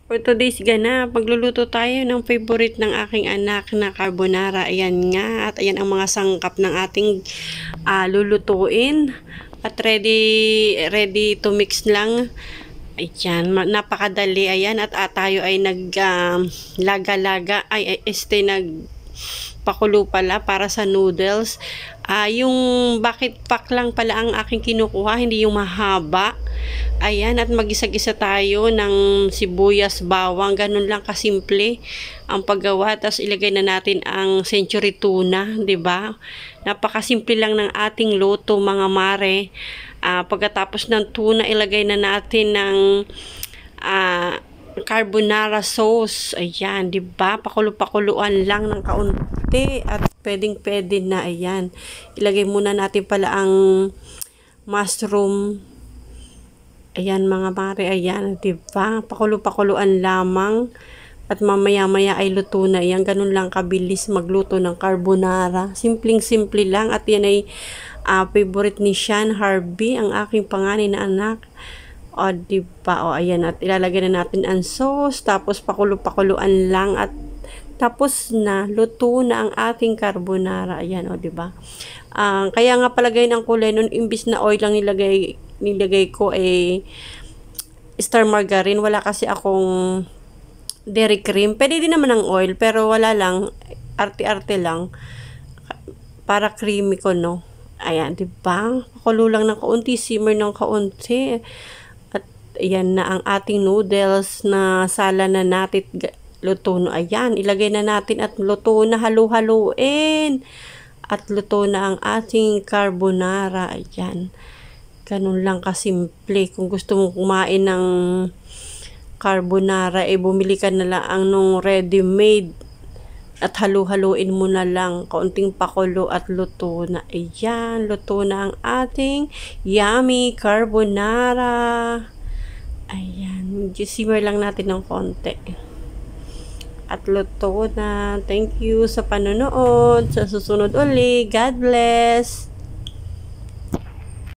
For today's ganap, magluluto tayo ng favorite ng aking anak na carbonara. Ayan nga, at ayan ang mga sangkap ng ating lulutuin. At ready to mix lang. Ayan, napakadali. Ayan, at tayo ay nag-laga-laga. Nagpakulo pala para sa noodles. Yung bucket pack lang pala ang aking kinukuha, hindi yung mahaba. Ayan, at magisa-gisa tayo ng sibuyas, bawang, ganun lang kasimple ang paggawa. Tapos ilagay na natin ang century tuna, 'di ba? Napakasimple lang ng ating luto, mga mare. Pagkatapos ng tuna, ilagay na natin ng carbonara sauce. Ayan, 'di ba? Pakulo-pakuluan lang ng kaunti at pwedeng-pwede na. Ayan. Ilagay muna natin pala ang mushroom. Ayan mga mare, ayan, diba? Pakulo-pakuluan lamang at mamaya-maya ay luto na. Ayan, ganun lang kabilis magluto ng carbonara. Simpleng-simple lang at yan ay favorite ni Sean Harvey, ang aking panganay na anak. O, diba? O, ayan, at ilalagay na natin ang sauce, tapos pakulo-pakuluan lang at tapos na, luto na ang ating carbonara. Ayan, o, diba? Kaya nga palagay ng kulay nun, imbis na oil lang nilagay ko star margarine. Wala kasi akong dairy cream. Pwede din naman ng oil, pero wala lang. Arte-arte lang. Para creamy ko, no? Ayan, diba? Pakulo lang ng kaunti, simmer ng kaunti. At ayan na ang ating noodles na sala na natin. Luto na. Ayan, ilagay na natin at luto na, halu-haluin. At luto na ang ating carbonara. Ayan. Ganun lang kasimple. Kung gusto mong kumain ng carbonara, bumili ka na lang nung ready-made. At halu-haluin mo na lang. Kaunting pakulo at luto na. Ayan, luto na ang ating yummy carbonara. Ayan, simmer lang natin ng konti. At luto na. Thank you sa panonood. Sa susunod uli. God bless.